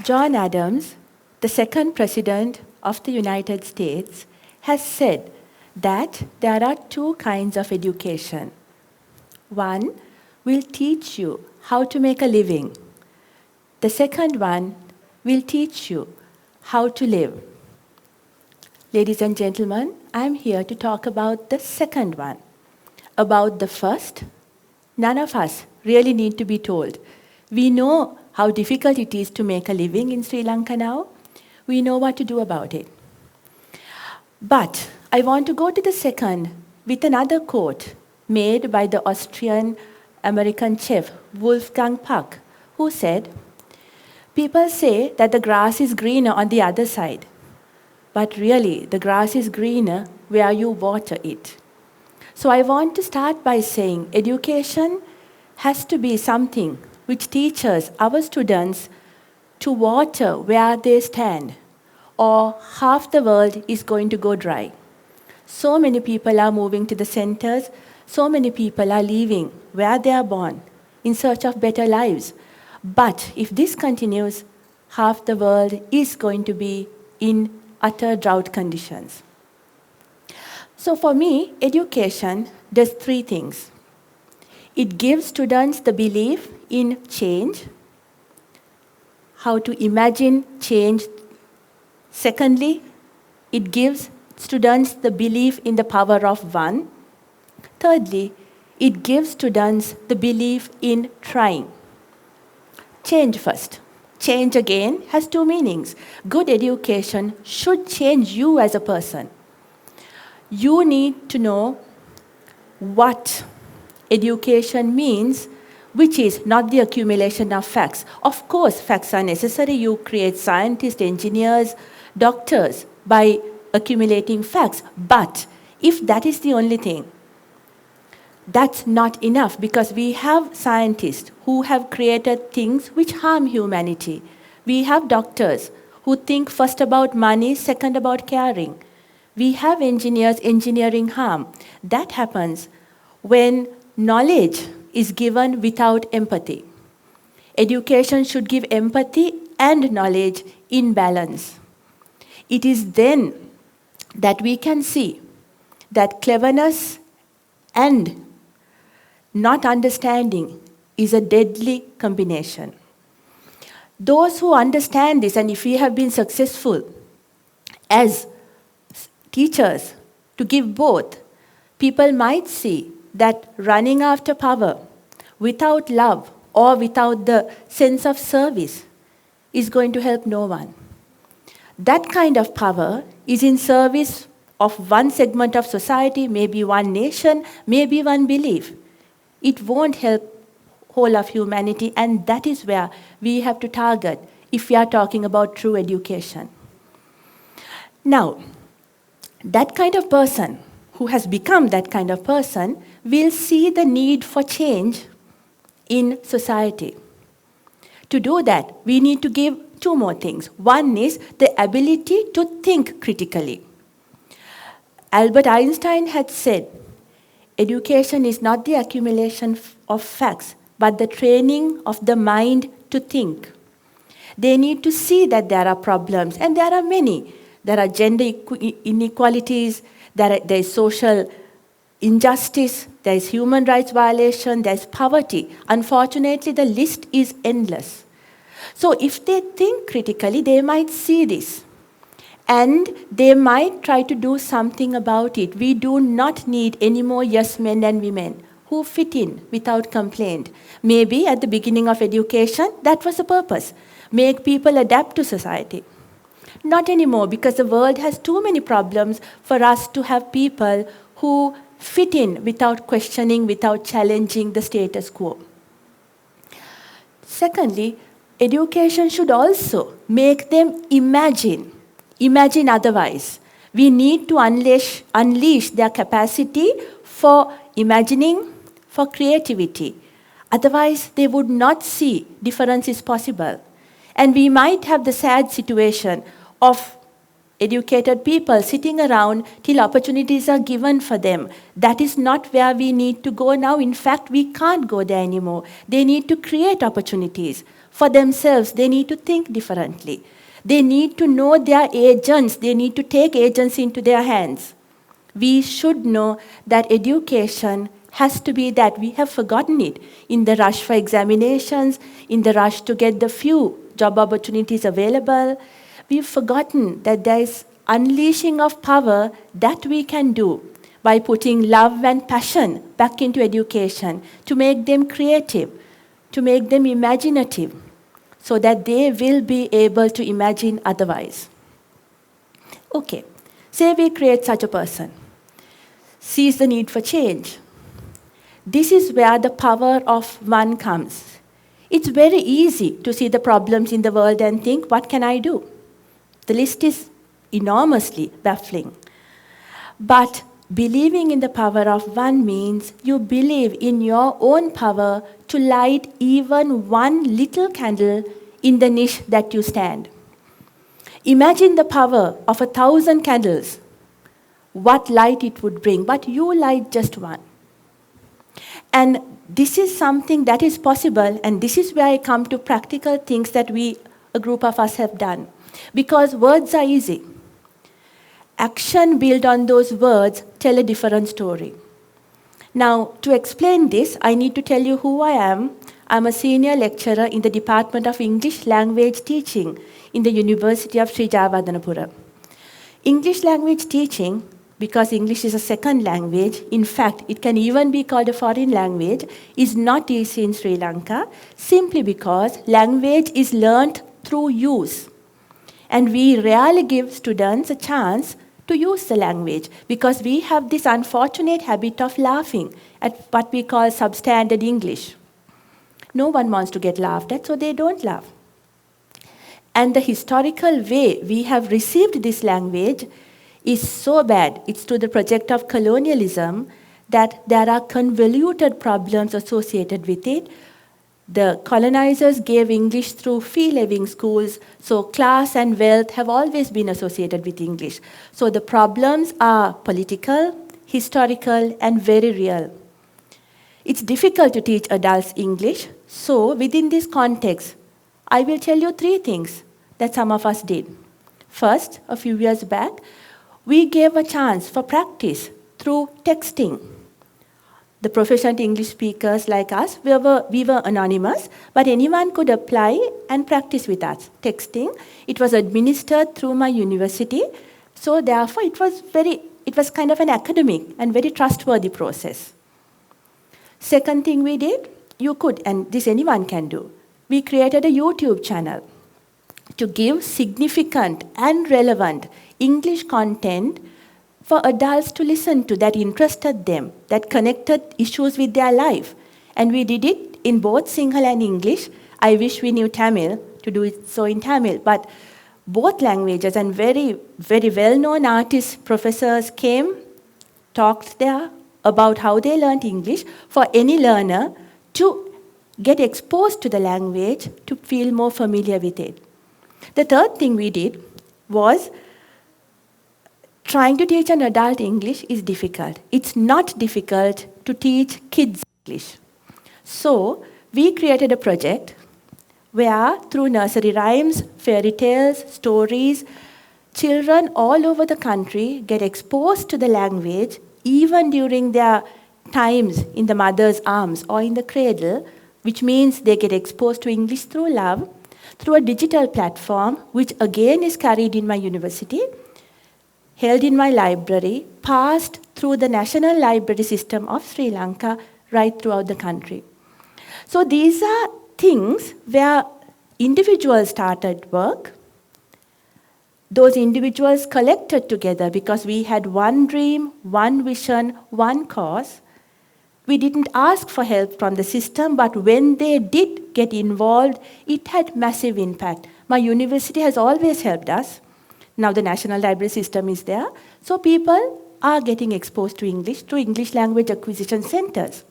John Adams, the second president of the United States, has said that there are two kinds of education. One will teach you how to make a living. The second one will teach you how to live. Ladies and gentlemen, I am here to talk about the second one. About the first, none of us really need to be told. We know how difficult it is to make a living in Sri Lanka now. We know what to do about it. But I want to go to the second with another quote made by the Austrian-American chef Wolfgang Puck, who said, "People say that the grass is greener on the other side, but really the grass is greener where you water it." So I want to start by saying education has to be something which teaches our students to water where they stand, or half the world is going to go dry. So many people are moving to the centers, so many people are leaving where they are born in search of better lives. But if this continues, half the world is going to be in utter drought conditions. So for me, education does three things. It gives students the belief in change, how to imagine change. Secondly, it gives students the belief in the power of one. Thirdly, it gives students the belief in trying. Change first. Change again has two meanings. Good education should change you as a person. You need to know what education means, which is not the accumulation of facts. Of course, facts are necessary. You create scientists, engineers, doctors by accumulating facts. But if that is the only thing, that's not enough, because we have scientists who have created things which harm humanity. We have doctors who think first about money, second about caring. We have engineers engineering harm. That happens when knowledge is given without empathy. Education should give empathy and knowledge in balance. It is then that we can see that cleverness and not understanding is a deadly combination. Those who understand this, and if we have been successful as teachers to give both, people might see that running after power without love or without the sense of service is going to help no one. That kind of power is in service of one segment of society, maybe one nation, maybe one belief. It won't help whole of humanity, and that is where we have to target if we are talking about true education. Now, that kind of person who has become that kind of person will see the need for change in society. To do that, we need to give two more things. One is the ability to think critically. Albert Einstein had said, education is not the accumulation of facts, but the training of the mind to think. They need to see that there are problems, and there are many. There are gender inequalities, there is social injustice, there is human rights violation, there is poverty. Unfortunately, the list is endless. So if they think critically, they might see this. And they might try to do something about it. We do not need any more yes men and women who fit in without complaint. Maybe at the beginning of education, that was the purpose. Make people adapt to society. Not anymore, because the world has too many problems for us to have people who fit in without questioning, without challenging the status quo. Secondly, education should also make them imagine otherwise. We need to unleash their capacity for imagining, for creativity. Otherwise, they would not see difference is possible. And we might have the sad situation of educated people sitting around till opportunities are given for them. That is not where we need to go now. In fact, we can't go there anymore. They need to create opportunities For themselves, they need to think differently. They need to know their agents. They need to take agency into their hands. We should know that education has to be that. We have forgotten it in the rush for examinations, in the rush to get the few job opportunities available. We've forgotten that there is unleashing of power that we can do by putting love and passion back into education to make them creative, to make them imaginative, so that they will be able to imagine otherwise. Okay, say we create such a person, sees the need for change. This is where the power of one comes. It's very easy to see the problems in the world and think, what can I do? The list is enormously baffling. But believing in the power of one means you believe in your own power to light even one little candle in the niche that you stand. Imagine the power of 1,000 candles, what light it would bring, but you light just one. And this is something that is possible, and this is where I come to practical things that a group of us have done. Because words are easy. Action built on those words tell a different story. Now, to explain this, I need to tell you who I am. I'm a senior lecturer in the Department of English Language Teaching in the University of Srijayewardenepura. English language teaching, because English is a second language, in fact, it can even be called a foreign language, is not easy in Sri Lanka, simply because language is learnt through use. And we rarely give students a chance to use the language because we have this unfortunate habit of laughing at what we call substandard English. No one wants to get laughed at, so they don't laugh. And the historical way we have received this language is so bad. It's through the project of colonialism that there are convoluted problems associated with it. The colonizers gave English through fee-living schools, so class and wealth have always been associated with English. So the problems are political, historical, and very real. It's difficult to teach adults English, so within this context, I will tell you 3 things that some of us did. First, a few years back, we gave a chance for practice through texting. The proficient English speakers like us, we were anonymous, but anyone could apply and practice with us. Texting, it was administered through my university, so therefore it was kind of an academic and very trustworthy process. Second thing we did, you could, and this anyone can do, we created a YouTube channel to give significant and relevant English content for adults to listen to that interested them, that connected issues with their life. And we did it in both Sinhala and English. I wish we knew Tamil to do it so in Tamil, but both languages and very, very well-known artists, professors came, talked there about how they learned English for any learner to get exposed to the language to feel more familiar with it. The third thing we did was trying to teach an adult English is difficult. It's not difficult to teach kids English. So we created a project where through nursery rhymes, fairy tales, stories, children all over the country get exposed to the language even during their times in the mother's arms or in the cradle, which means they get exposed to English through love, through a digital platform, which again is carried in my university, held in my library, passed through the National Library System of Sri Lanka right throughout the country. So these are things where individuals started work. Those individuals collected together because we had one dream, one vision, one cause. We didn't ask for help from the system, but when they did get involved, it had massive impact. My university has always helped us. Now the National Library System is there. So people are getting exposed to English through English language acquisition centers,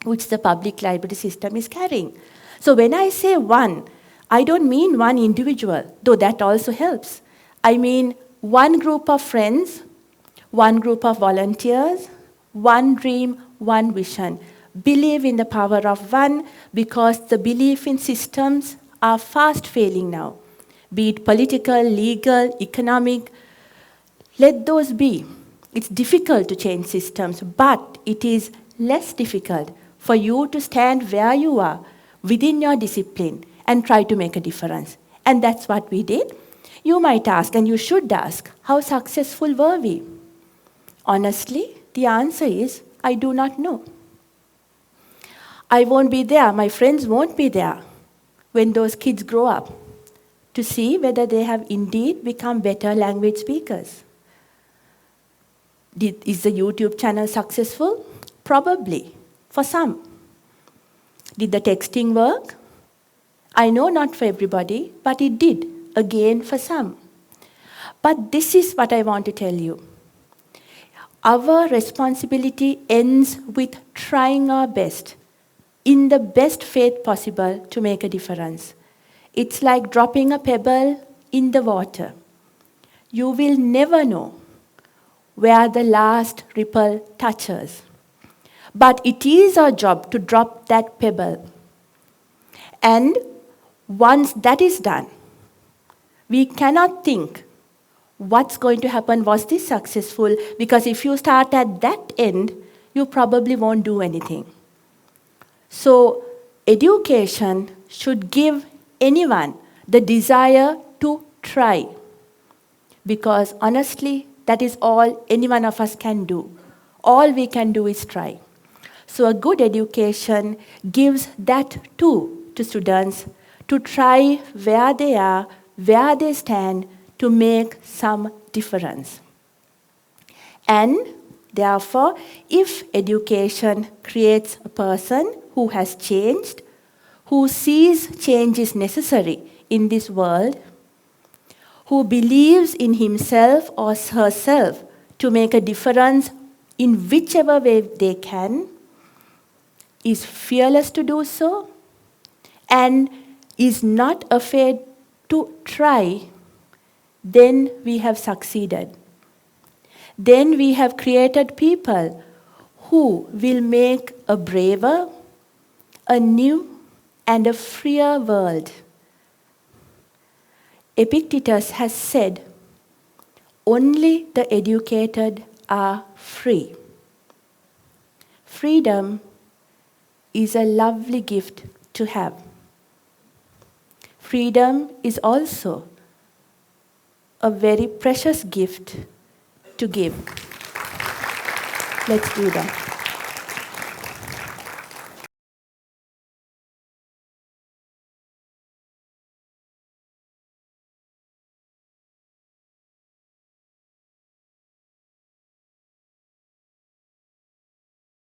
which the public library system is carrying. So when I say one, I don't mean one individual, though that also helps. I mean one group of friends, one group of volunteers, one dream, one vision. Believe in the power of one, because the belief in systems are fast failing now, be it political, legal, economic. Let those be. It's difficult to change systems, but it is less difficult for you to stand where you are within your discipline and try to make a difference. And that's what we did. You might ask, and you should ask, how successful were we? Honestly, the answer is, I do not know. I won't be there, my friends won't be there when those kids grow up to see whether they have indeed become better language speakers. Is the YouTube channel successful? Probably, for some. Did the texting work? I know not for everybody, but it did, again for some. But this is what I want to tell you. Our responsibility ends with trying our best, in the best faith possible, to make a difference. It's like dropping a pebble in the water. You will never know where the last ripple touches. But it is our job to drop that pebble. And once that is done, we cannot think, what's going to happen? Was this successful? Because if you start at that end, you probably won't do anything. So education should give anyone the desire to try. Because honestly, that is all any one of us can do. All we can do is try. So a good education gives that too to students to try where they are, where they stand, to make some difference. And therefore, if education creates a person who has changed, who sees change is necessary in this world, who believes in himself or herself to make a difference in whichever way they can, is fearless to do so, and is not afraid to try, then we have succeeded. Then we have created people who will make a braver, a new, and a freer world. Epictetus has said, only the educated are free. Freedom is a lovely gift to have. Freedom is also a very precious gift to give. Let's do that.